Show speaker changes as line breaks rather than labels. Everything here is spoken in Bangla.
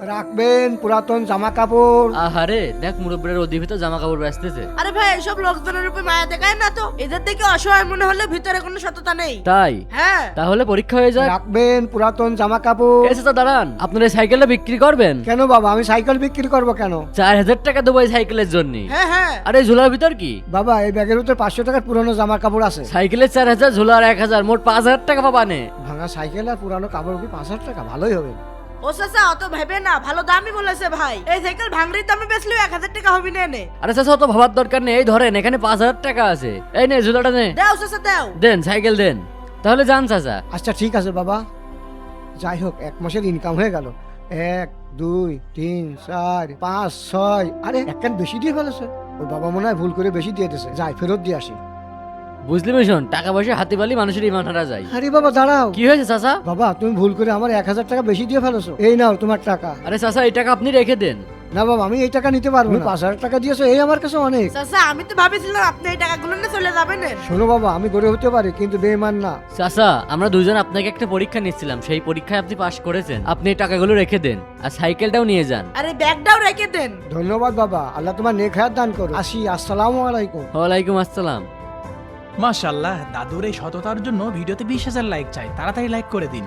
রাখবেন পুরাতন জামা কাপড়।
আহারে দেখ মুরব্বীর ওদের ভিতর জামা কাপড় বেচতেছে।
আরে ভাই এসব লোকজনের উপর মায়া দেখায় না তো, এদের থেকে অসহায় মনে হলে ভিতরে কোনো সততা নেই।
তাই
হ্যাঁ
তাহলে পরীক্ষা হয়ে যাক।
রাখবেন পুরাতন জামা কাপড়।
এসে তো দাঁড়ান, আপনার এই সাইকেলটা বিক্রি করবেন?
কেন বাবা, আমি সাইকেল বিক্রি করব কেন?
4000 টাকা দেবো এই সাইকেলের জন্য।
হ্যাঁ হ্যাঁ
আরে ঝোলার ভিতর কি?
বাবা এই ব্যাগের ভিতরে 500 টাকার পুরানো জামা কাপড় আছে।
সাইকেলের 4000, ঝোলার 1000, মোট 5000 টাকা পাবানে।
ভাঙা সাইকেল আর পুরানো কাপড় কি 5,000 টাকা? ভালোই হবে।
ও চাচা অত ভেবে না, ভালো দামই বলেছে ভাই। এই সাইকেল ভাঙড়ির দামে বেচলেও 1000 টাকা হবে না এনে।
আরে চাচা অত ভাবার দরকার নেই, এই ধরেন এখানে 5000 টাকা আছে। এই নে ঝোলাটা নে।
দাও চাচা দাও।
দেন সাইকেল দেন। তাহলে যান চাচা।
আচ্ছা ঠিক আছে বাবা, যাই হোক 1 মাসের ইনকাম হয়ে গেল। 1 2 3 4 5 6। আরে একখান বেশি দিয়ে ফেলেছে। ওই বাবা মনে হয় ভুল করে বেশি দিয়ে দিয়েছে। যাই ফেরত দিয়ে আসি।
বুঝলি মিশন, টাকা পয়সা হাতে পালি মানুষের ইমান হারা যায়।
আরে বাবা দাঁড়াও।
কি হয়েছে চাচা?
বাবা তুমি ভুল করে আমার 1000 টাকা বেশি দিয়ে ফেলেছো। এই নাও তোমার টাকা।
আরে চাচা এই টাকা আপনি রেখে দেন।
না বাবা, আমি এই টাকা নিতে পারবো না। 5,000 টাকা দিয়েছো, এই আমার কাছে অনেক।
চাচা আমি তো ভাবেছিলাম আপনি এই টাকাগুলো নিয়ে চলে যাবেন।
শোনো বাবা, আমি গরিব হতে পারি কিন্তু বেঈমান না।
চাচা আমরা দুজন আপনাকে একটা পরীক্ষা নিচ্ছিলাম, সেই পরীক্ষায় আপনি পাশ করেছেন। আপনি এই টাকাগুলো রেখে দেন আর সাইকেলটাও নিয়ে যান।
আরে ব্যাগটাও রেখে দেন।
ধন্যবাদ বাবা, আল্লাহ তোমার নেক হায়াত দান করো। আসি, আসসালামু আলাইকুম।
ওয়ালাইকুম আসসালাম।
মাশাআল্লাহ, দাদুর এই সততার জন্য ভিডিওতে 20,000 লাইক চাই, তাড়াতাড়ি লাইক করে দিন।